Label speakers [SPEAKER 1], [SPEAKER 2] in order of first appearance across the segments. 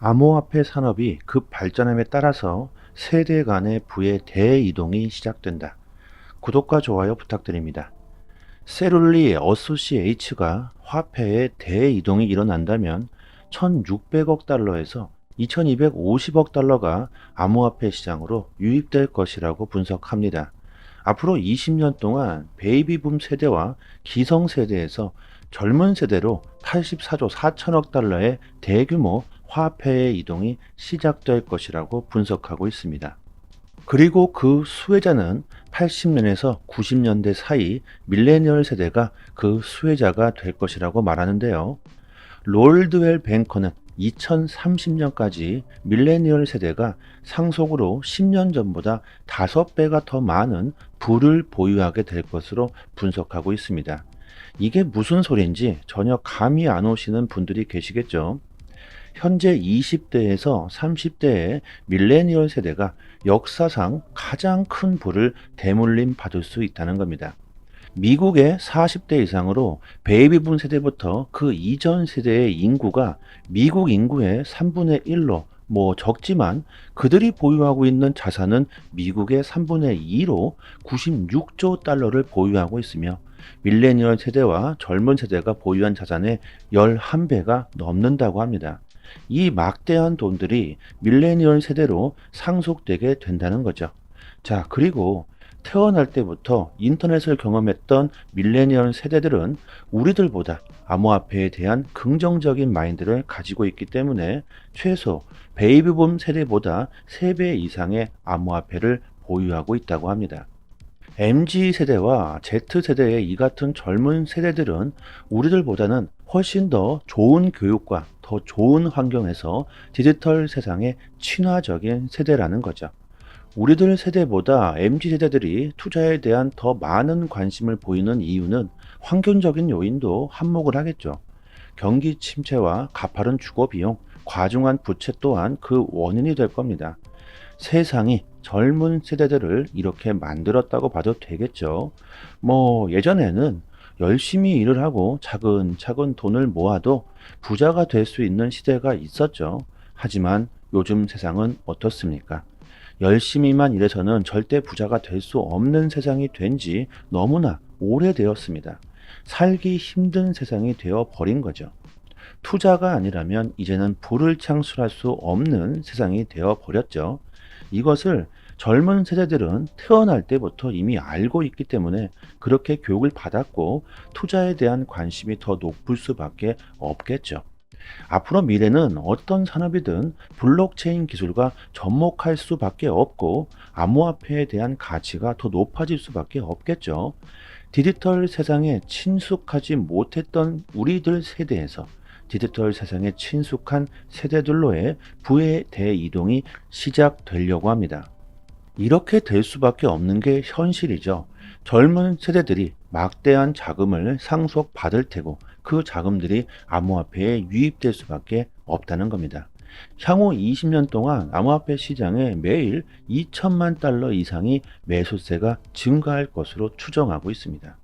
[SPEAKER 1] 암호화폐 산업이 급 발전함에 따라서 세대 간의 부의 대이동이 시작된다. 구독과 좋아요 부탁드립니다. 세룰리 어소시에이츠가 화폐의 대이동이 일어난다면 1600억 달러에서 2250억 달러가 암호화폐 시장으로 유입될 것이라고 분석합니다. 앞으로 20년 동안 베이비붐 세대와 기성 세대에서 젊은 세대로 84조 4천억 달러의 대규모 화폐의 이동이 시작될 것이라고 분석하고 있습니다. 그리고 그 수혜자는 80년에서 90년대 사이 밀레니얼 세대가 그 수혜자가 될 것이라고 말하는데요. 롤드웰 뱅커는 2030년까지 밀레니얼 세대가 상속으로 10년 전보다 5배가 더 많은 부를 보유하게 될 것으로 분석하고 있습니다. 이게 무슨 소리인지 전혀 감이 안 오시는 분들이 계시겠죠. 현재 20대에서 30대의 밀레니얼 세대가 역사상 가장 큰 부를 대물림 받을 수 있다는 겁니다. 미국의 40대 이상으로 베이비붐 세대부터 그 이전 세대의 인구가 미국 인구의 3분의 1로 적지만 그들이 보유하고 있는 자산은 미국의 3분의 2로 96조 달러를 보유하고 있으며 밀레니얼 세대와 젊은 세대가 보유한 자산의 11배가 넘는다고 합니다. 이 막대한 돈들이 밀레니얼 세대로 상속되게 된다는 거죠. 자, 그리고 태어날 때부터 인터넷을 경험했던 밀레니얼 세대들은 우리들보다 암호화폐에 대한 긍정적인 마인드를 가지고 있기 때문에 최소 베이비붐 세대보다 3배 이상의 암호화폐를 보유하고 있다고 합니다. MZ세대와 Z세대의 이 같은 젊은 세대들은 우리들보다는 훨씬 더 좋은 교육과 더 좋은 환경에서 디지털 세상에 친화적인 세대라는 거죠. 우리들 세대보다 MZ세대들이 투자에 대한 더 많은 관심을 보이는 이유는 환경적인 요인도 한몫을 하겠죠. 경기 침체와 가파른 주거 비용, 과중한 부채 또한 그 원인이 될 겁니다. 세상이 젊은 세대들을 이렇게 만들었다고 봐도 되겠죠. 예전에는 열심히 일을 하고 차근차근 돈을 모아도 부자가 될 수 있는 시대가 있었죠. 하지만 요즘 세상은 어떻습니까? 열심히만 일해서는 절대 부자가 될 수 없는 세상이 된 지 너무나 오래되었습니다. 살기 힘든 세상이 되어 버린 거죠. 투자가 아니라면 이제는 부를 창출할 수 없는 세상이 되어 버렸죠. 이것을 젊은 세대들은 태어날 때부터 이미 알고 있기 때문에 그렇게 교육을 받았고 투자에 대한 관심이 더 높을 수밖에 없겠죠. 앞으로 미래는 어떤 산업이든 블록체인 기술과 접목할 수밖에 없고 암호화폐에 대한 가치가 더 높아질 수밖에 없겠죠. 디지털 세상에 친숙하지 못했던 우리들 세대에서 디지털 세상에 친숙한 세대들로의 부의 대이동이 시작되려고 합니다. 이렇게 될 수밖에 없는 게 현실이죠. 젊은 세대들이 막대한 자금을 상속받을 테고 그 자금들이 암호화폐에 유입될 수밖에 없다는 겁니다. 향후 20년 동안 암호화폐 시장에 매일 2천만 달러 이상이 매수세가 증가할 것으로 추정하고 있습니다.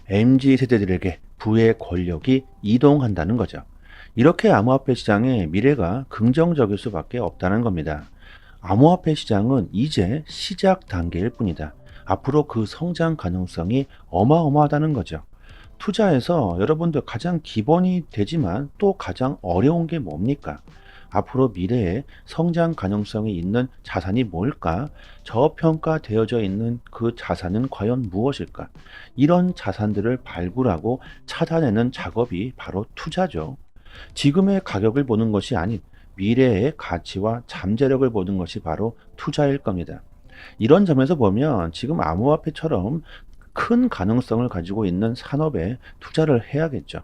[SPEAKER 1] MZ 세대들에게 부의 권력이 이동한다는 거죠. 이렇게 암호화폐 시장의 미래가 긍정적일 수밖에 없다는 겁니다. 암호화폐 시장은 이제 시작 단계일 뿐이다. 앞으로 그 성장 가능성이 어마어마하다는 거죠. 투자에서 여러분들 가장 기본이 되지만 또 가장 어려운 게 뭡니까? 앞으로 미래에 성장 가능성이 있는 자산이 뭘까? 저평가되어져 있는 그 자산은 과연 무엇일까? 이런 자산들을 발굴하고 찾아내는 작업이 바로 투자죠. 지금의 가격을 보는 것이 아닌 미래의 가치와 잠재력을 보는 것이 바로 투자일 겁니다. 이런 점에서 보면 지금 암호화폐처럼 큰 가능성을 가지고 있는 산업에 투자를 해야겠죠.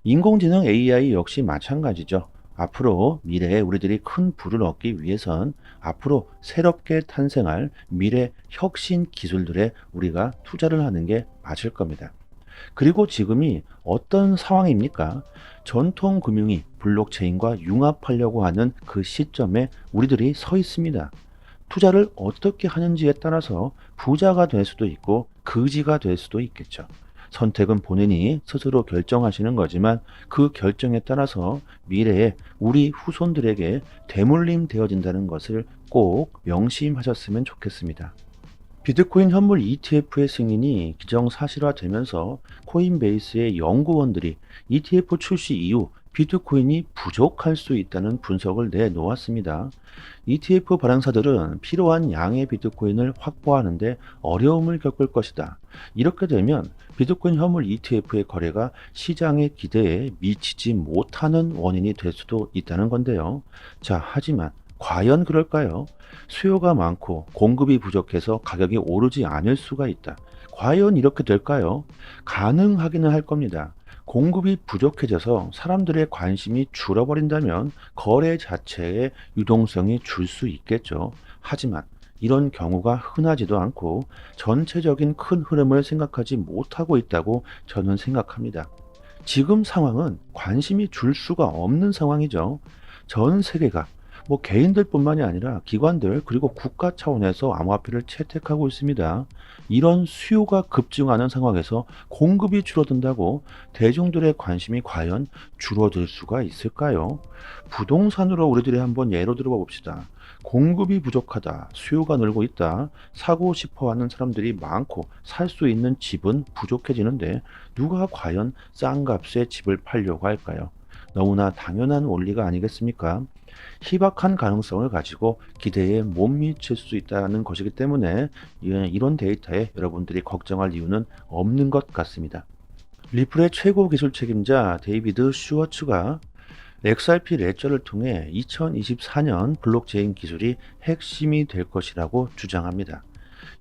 [SPEAKER 1] 인공지능 AI 역시 마찬가지죠. 앞으로 미래에 우리들이 큰 부를 얻기 위해선 앞으로 새롭게 탄생할 미래 혁신 기술들에 우리가 투자를 하는 게 맞을 겁니다. 그리고 지금이 어떤 상황입니까? 전통 금융이 블록체인과 융합하려고 하는 그 시점에 우리들이 서 있습니다. 투자를 어떻게 하는지에 따라서 부자가 될 수도 있고 거지가 될 수도 있겠죠. 선택은 본인이 스스로 결정하시는 거지만 그 결정에 따라서 미래에 우리 후손들에게 대물림 되어진다는 것을 꼭 명심하셨으면 좋겠습니다. 비트코인 현물 ETF의 승인이 기정사실화되면서 코인베이스의 연구원들이 ETF 출시 이후 비트코인이 부족할 수 있다는 분석을 내놓았습니다. ETF 발행사들은 필요한 양의 비트코인을 확보하는 데 어려움을 겪을 것이다. 이렇게 되면 비트코인 현물 ETF의 거래가 시장의 기대에 미치지 못하는 원인이 될 수도 있다는 건데요. 자, 하지만 과연 그럴까요? 수요가 많고 공급이 부족해서 가격이 오르지 않을 수가 있다. 과연 이렇게 될까요? 가능하기는 할 겁니다. 공급이 부족해져서 사람들의 관심이 줄어버린다면 거래 자체의 유동성이 줄 수 있겠죠. 하지만 이런 경우가 흔하지도 않고 전체적인 큰 흐름을 생각하지 못하고 있다고 저는 생각합니다. 지금 상황은 관심이 줄 수가 없는 상황이죠. 전 세계가 개인들뿐만이 아니라 기관들 그리고 국가 차원에서 암호화폐를 채택하고 있습니다. 이런 수요가 급증하는 상황에서 공급이 줄어든다고 대중들의 관심이 과연 줄어들 수가 있을까요? 부동산으로 우리들이 한번 예로 들어봐 봅시다. 공급이 부족하다, 수요가 늘고 있다, 사고 싶어 하는 사람들이 많고 살 수 있는 집은 부족해지는데 누가 과연 싼 값에 집을 팔려고 할까요? 너무나 당연한 원리가 아니겠습니까? 희박한 가능성을 가지고 기대에 못 미칠 수 있다는 것이기 때문에 이런 데이터에 여러분들이 걱정할 이유는 없는 것 같습니다. 리플의 최고 기술 책임자 데이비드 슈워츠가 XRP 레저를 통해 2024년 블록체인 기술이 핵심이 될 것이라고 주장합니다.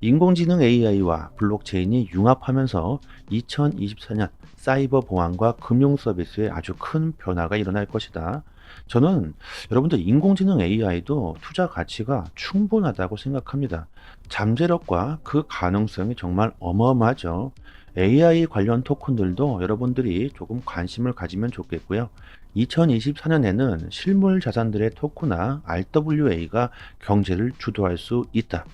[SPEAKER 1] 인공지능 AI와 블록체인이 융합하면서 2024년 사이버 보안과 금융 서비스에 아주 큰 변화가 일어날 것이다. 저는 여러분들 인공지능 AI도 투자 가치가 충분하다고 생각합니다. 잠재력과 그 가능성이 정말 어마어마하죠. AI 관련 토큰들도 여러분들이 조금 관심을 가지면 좋겠고요. 2024년에는 실물 자산들의 토크나 RWA가 경제를 주도할 수 있다.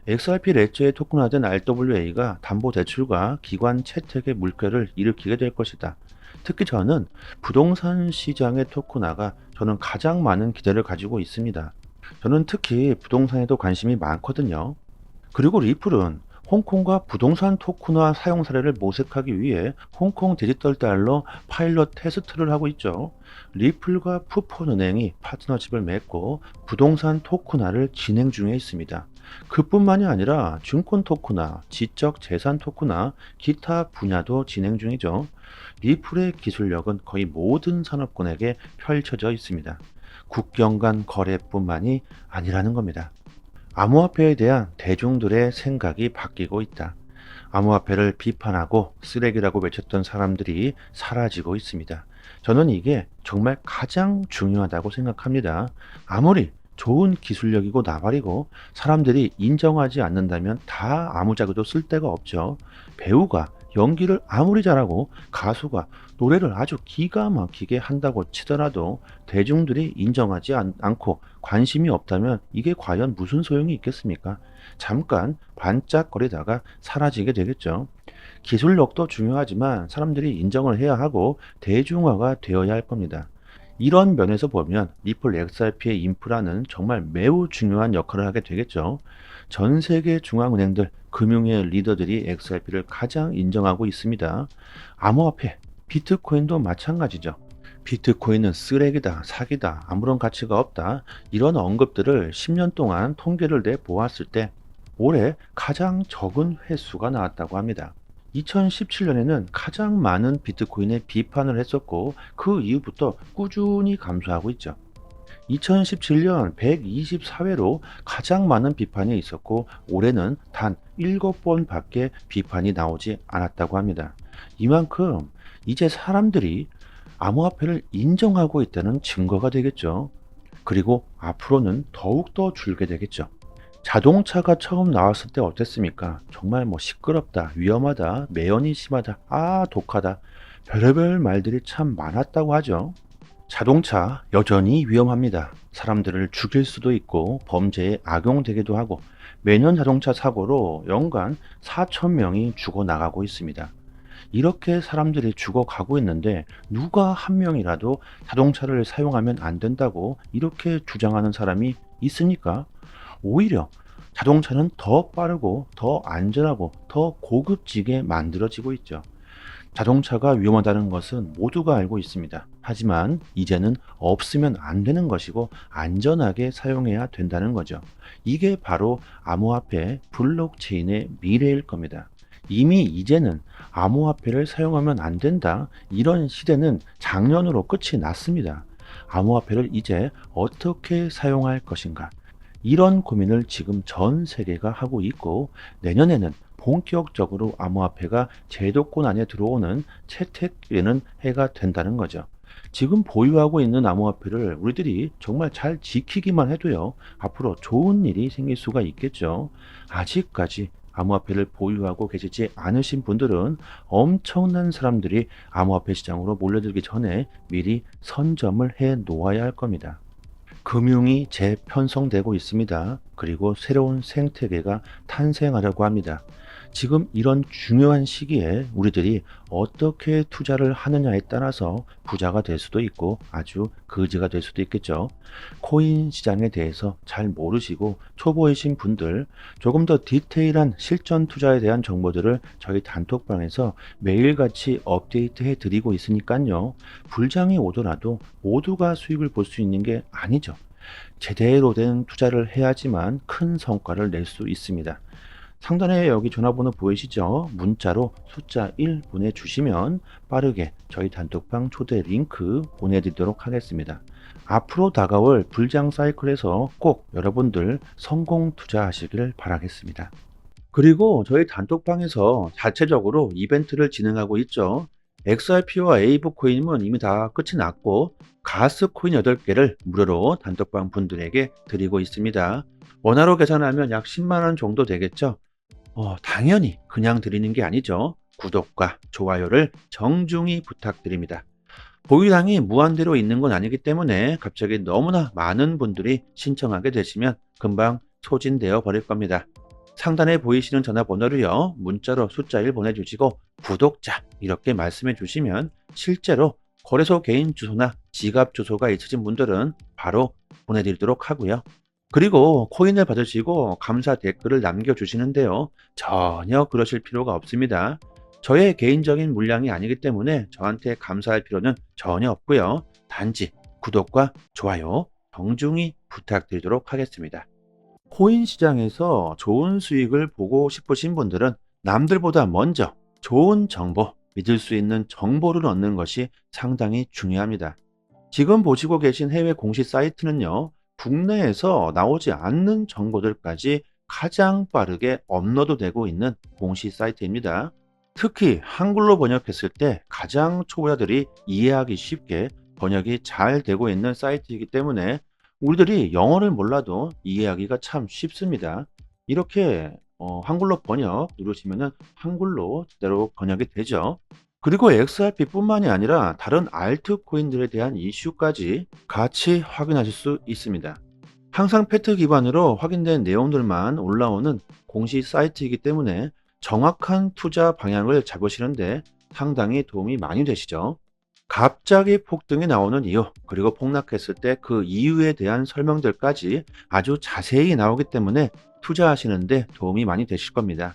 [SPEAKER 1] XRP 레저에 토큰화된 RWA가 담보대출과 기관 채택의 물결을 일으키게 될 것이다. 특히 저는 부동산 시장의 토큰화가 저는 가장 많은 기대를 가지고 있습니다. 저는 특히 부동산에도 관심이 많거든요. 그리고 리플은 홍콩과 부동산 토큰화 사용 사례를 모색하기 위해 홍콩 디지털 달러 파일럿 테스트를 하고 있죠. 리플과 푸폰은행이 파트너십을 맺고 부동산 토큰화를 진행 중에 있습니다. 그뿐만이 아니라 증권 토큰화, 지적 재산 토큰화, 기타 분야도 진행 중이죠. 리플의 기술력은 거의 모든 산업군에게 펼쳐져 있습니다. 국경 간 거래뿐만이 아니라는 겁니다. 암호화폐에 대한 대중들의 생각이 바뀌고 있다. 암호화폐를 비판하고 쓰레기라고 외쳤던 사람들이 사라지고 있습니다. 저는 이게 정말 가장 중요하다고 생각합니다. 아무리 좋은 기술력이고 나발이고 사람들이 인정하지 않는다면 다 아무짝에도 쓸 데가 없죠. 배우가 연기를 아무리 잘하고 가수가 노래를 아주 기가 막히게 한다고 치더라도 대중들이 인정하지 않고 관심이 없다면 이게 과연 무슨 소용이 있겠습니까? 잠깐 반짝거리다가 사라지게 되겠죠. 기술력도 중요하지만 사람들이 인정을 해야 하고 대중화가 되어야 할 겁니다. 이런 면에서 보면 리플 XRP의 인프라는 정말 매우 중요한 역할을 하게 되겠죠. 전 세계 중앙은행들, 금융의 리더들이 XRP를 가장 인정하고 있습니다. 암호화폐, 비트코인도 마찬가지죠. 비트코인은 쓰레기다, 사기다, 아무런 가치가 없다. 이런 언급들을 10년 동안 통계를 내 보았을 때 올해 가장 적은 횟수가 나왔다고 합니다. 2017년에는 가장 많은 비트코인에 비판을 했었고 그 이후부터 꾸준히 감소하고 있죠. 2017년 124회로 가장 많은 비판이 있었고 올해는 단 7번밖에 비판이 나오지 않았다고 합니다. 이만큼 이제 사람들이 암호화폐를 인정하고 있다는 증거가 되겠죠. 그리고 앞으로는 더욱더 줄게 되겠죠. 자동차가 처음 나왔을 때 어땠습니까? 정말 시끄럽다, 위험하다, 매연이 심하다, 독하다, 별의별 말들이 참 많았다고 하죠. 자동차 여전히 위험합니다. 사람들을 죽일 수도 있고 범죄에 악용되기도 하고 매년 자동차 사고로 연간 4,000명이 죽어나가고 있습니다. 이렇게 사람들이 죽어가고 있는데 누가 한 명이라도 자동차를 사용하면 안 된다고 이렇게 주장하는 사람이 있습니까? 오히려 자동차는 더 빠르고 더 안전하고 더 고급지게 만들어지고 있죠. 자동차가 위험하다는 것은 모두가 알고 있습니다. 하지만 이제는 없으면 안 되는 것이고 안전하게 사용해야 된다는 거죠. 이게 바로 암호화폐 블록체인의 미래일 겁니다. 이미 이제는 암호화폐를 사용하면 안 된다. 이런 시대는 작년으로 끝이 났습니다. 암호화폐를 이제 어떻게 사용할 것인가? 이런 고민을 지금 전 세계가 하고 있고 내년에는 본격적으로 암호화폐가 제도권 안에 들어오는 채택되는 해가 된다는 거죠. 지금 보유하고 있는 암호화폐를 우리들이 정말 잘 지키기만 해도요, 앞으로 좋은 일이 생길 수가 있겠죠. 아직까지 암호화폐를 보유하고 계시지 않으신 분들은 엄청난 사람들이 암호화폐 시장으로 몰려들기 전에 미리 선점을 해 놓아야 할 겁니다. 금융이 재편성되고 있습니다. 그리고 새로운 생태계가 탄생하려고 합니다. 지금 이런 중요한 시기에 우리들이 어떻게 투자를 하느냐에 따라서 부자가 될 수도 있고 아주 거지가 될 수도 있겠죠. 코인 시장에 대해서 잘 모르시고 초보이신 분들 조금 더 디테일한 실전 투자에 대한 정보들을 저희 단톡방에서 매일같이 업데이트해 드리고 있으니까요. 불장이 오더라도 모두가 수익을 볼 수 있는 게 아니죠. 제대로 된 투자를 해야지만 큰 성과를 낼 수 있습니다. 상단에 여기 전화번호 보이시죠? 문자로 숫자 1 보내주시면 빠르게 저희 단톡방 초대 링크 보내드리도록 하겠습니다. 앞으로 다가올 불장 사이클에서 꼭 여러분들 성공 투자하시길 바라겠습니다. 그리고 저희 단톡방에서 자체적으로 이벤트를 진행하고 있죠. XRP와 에이브 코인은 이미 다 끝이 났고 가스 코인 8개를 무료로 단톡방 분들에게 드리고 있습니다. 원화로 계산하면 약 10만원 정도 되겠죠. 당연히 그냥 드리는 게 아니죠. 구독과 좋아요를 정중히 부탁드립니다. 보유량이 무한대로 있는 건 아니기 때문에 갑자기 너무나 많은 분들이 신청하게 되시면 금방 소진되어 버릴 겁니다. 상단에 보이시는 전화번호로요. 문자로 숫자 1 보내주시고 구독자 이렇게 말씀해 주시면 실제로 거래소 개인 주소나 지갑 주소가 있으신 분들은 바로 보내드리도록 하고요. 그리고 코인을 받으시고 감사 댓글을 남겨주시는데요. 전혀 그러실 필요가 없습니다. 저의 개인적인 물량이 아니기 때문에 저한테 감사할 필요는 전혀 없고요. 단지 구독과 좋아요 정중히 부탁드리도록 하겠습니다. 코인 시장에서 좋은 수익을 보고 싶으신 분들은 남들보다 먼저 좋은 정보, 믿을 수 있는 정보를 얻는 것이 상당히 중요합니다. 지금 보시고 계신 해외 공시 사이트는요, 국내에서 나오지 않는 정보들까지 가장 빠르게 업로드되고 있는 공시 사이트입니다. 특히 한글로 번역했을 때 가장 초보자들이 이해하기 쉽게 번역이 잘 되고 있는 사이트이기 때문에 우리들이 영어를 몰라도 이해하기가 참 쉽습니다. 이렇게 한글로 번역 누르시면 한글로 제대로 번역이 되죠. 그리고 XRP뿐만이 아니라 다른 알트코인들에 대한 이슈까지 같이 확인하실 수 있습니다. 항상 팩트 기반으로 확인된 내용들만 올라오는 공시 사이트이기 때문에 정확한 투자 방향을 잡으시는데 상당히 도움이 많이 되시죠. 갑자기 폭등이 나오는 이유, 그리고 폭락했을 때 그 이유에 대한 설명들까지 아주 자세히 나오기 때문에 투자하시는데 도움이 많이 되실 겁니다.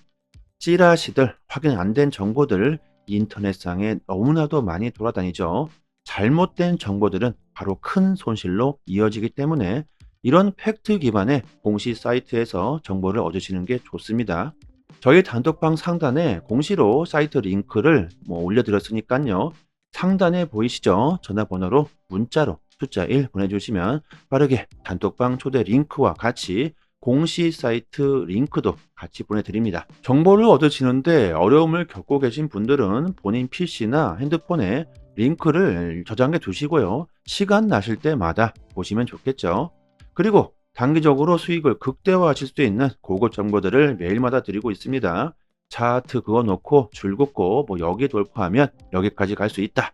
[SPEAKER 1] 찌라시들, 확인 안 된 정보들 인터넷상에 너무나도 많이 돌아다니죠. 잘못된 정보들은 바로 큰 손실로 이어지기 때문에 이런 팩트 기반의 공시 사이트에서 정보를 얻으시는 게 좋습니다. 저희 단톡방 상단에 공시로 사이트 링크를 올려드렸으니까요. 상단에 보이시죠? 전화번호로 문자로 숫자 1 보내주시면 빠르게 단톡방 초대 링크와 같이 공시 사이트 링크도 같이 보내드립니다. 정보를 얻으시는데 어려움을 겪고 계신 분들은 본인 PC나 핸드폰에 링크를 저장해 두시고요. 시간 나실 때마다 보시면 좋겠죠. 그리고 단기적으로 수익을 극대화하실 수 있는 고급 정보들을 매일마다 드리고 있습니다. 차트 그어놓고 줄긋고 여기 돌파하면 여기까지 갈 수 있다.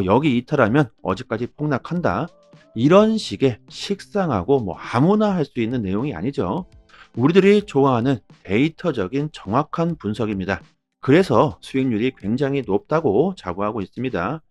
[SPEAKER 1] 여기 이탈하면 어디까지 폭락한다. 이런 식의 식상하고 아무나 할 수 있는 내용이 아니죠. 우리들이 좋아하는 데이터적인 정확한 분석입니다. 그래서 수익률이 굉장히 높다고 자부하고 있습니다.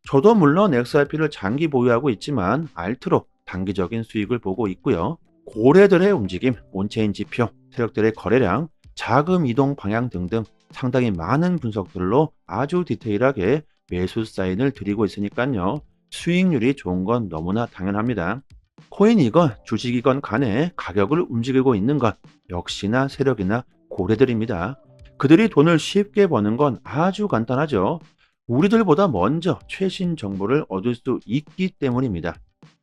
[SPEAKER 1] 저도 물론 XRP를 장기 보유하고 있지만 알트로 단기적인 수익을 보고 있고요. 고래들의 움직임, 온체인 지표, 세력들의 거래량, 자금 이동 방향 등등 상당히 많은 분석들로 아주 디테일하게 매수 사인을 드리고 있으니까요. 수익률이 좋은 건 너무나 당연합니다. 코인이건 주식이건 간에 가격을 움직이고 있는 것 역시나 세력이나 고래들입니다. 그들이 돈을 쉽게 버는 건 아주 간단하죠. 우리들보다 먼저 최신 정보를 얻을 수 있기 때문입니다.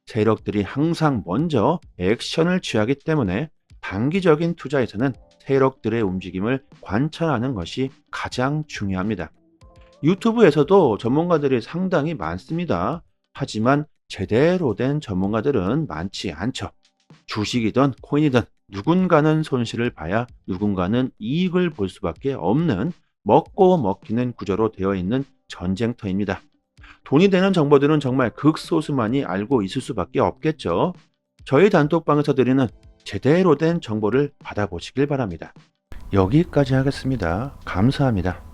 [SPEAKER 1] 세력들이 항상 먼저 액션을 취하기 때문에 단기적인 투자에서는 세력들의 움직임을 관찰하는 것이 가장 중요합니다. 유튜브에서도 전문가들이 상당히 많습니다. 하지만 제대로 된 전문가들은 많지 않죠. 주식이든 코인이든 누군가는 손실을 봐야 누군가는 이익을 볼 수밖에 없는 먹고 먹히는 구조로 되어 있는 전쟁터입니다. 돈이 되는 정보들은 정말 극소수만이 알고 있을 수밖에 없겠죠. 저희 단톡방에서 드리는 제대로 된 정보를 받아보시길 바랍니다. 여기까지 하겠습니다. 감사합니다.